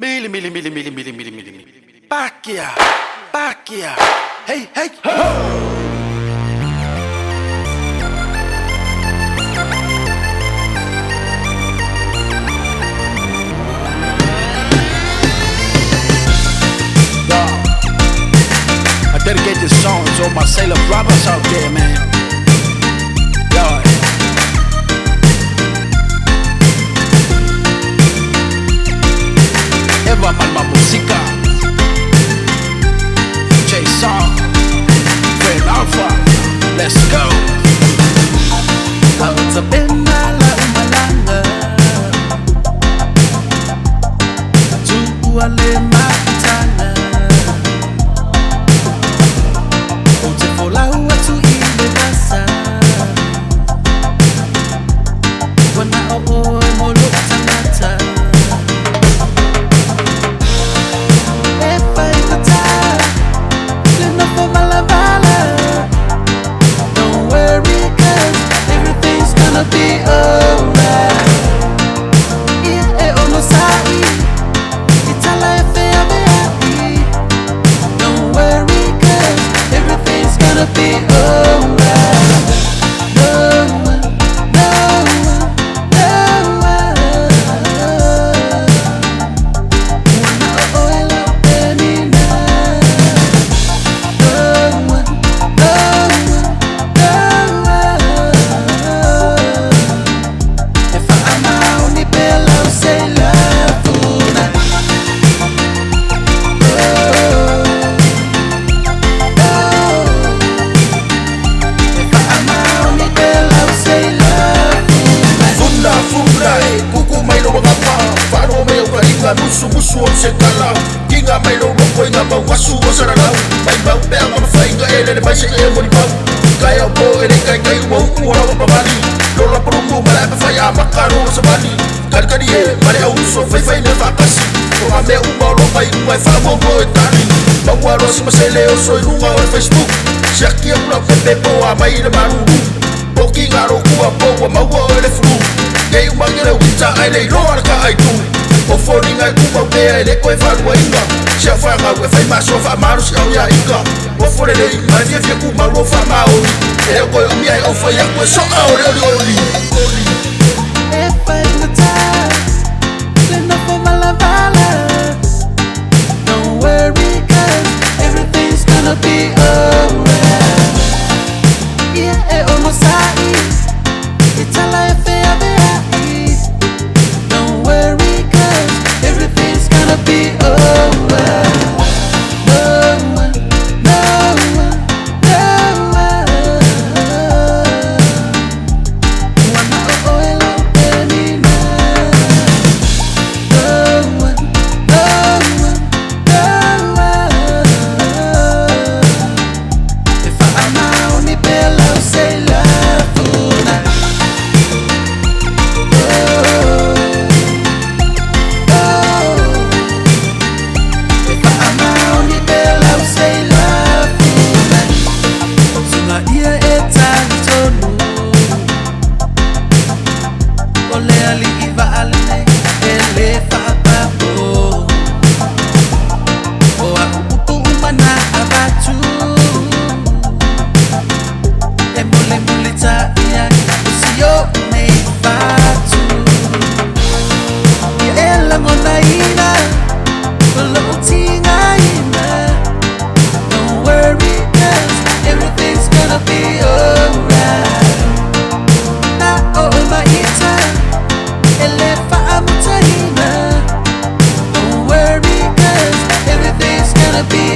Mili, mili, mili, mili, mili, mili, mili, mili. Back here, back here. Hey, hey, ho! I dedicate this song to all my sailor brothers out there, man. Yo. Eva Malma Música, J-Song, Fred Alpha, let's go. Awutsapena la umalanga Tukuale makutana Utefola watu ile basa Wana oe molo tanata Efa ikata Lena for malabala Don't worry cause everything's gonna be alright. Yeah, ono sai Itala fea beati. Don't worry cause everything's gonna be alright. No one, no one, no one. Wana oela penina. No one, no one, no one. If I'm out, ni bella say love una. If I'm out, ni bella say love una. Funda, kuku mai no ngapa, faro mai o inga musu o sekala. Kinga mai no ko inga ba wasu o sarala. Mai ba pe ama fainga ele mai se e moni ba. Kaya po ele kai mo ku ora ba bali. Lola prongo mala ba faya makaro sa bali. Kari e mare au so fai ne fakasi. Ko ame u ba lo pai ku fa mo bo etani. Ba wa ro se masele o so runga o Facebook. Shakia pula pepe po a mai de maru. Poki ngaro ku a po ma wo ele flu. Gay umangira winter ai nei roar ka ai tu. O foringa ku ba be ai le ko fa wa inga. Sia fa nga we fai ma so fa maru si au ya inga. O fore le ma fie ku ma ro fa ma o. E ko mi ai o fa ya ko so a o le. If I'm the time, then up for my lavala. Don't worry, cause everything's gonna be alright. Yeah, almost it's a life Don't worry, cause everything's gonna be alright. No one, no one, no one. Wana oela penina. No one, no one, no one. If I'm out, ni bella say love una. If I'm out, ni bella say love una. Sunga ia etalitonu. Ole ali iva alne ele fa papo. O aku umana abatu. Emole mulita ia usio nei fatu. Ya ela ngona ina. Olo utinga ina. Don't worry cause everything's gonna be alright. Na o maita elefa amutahina. Don't worry cause everything's gonna be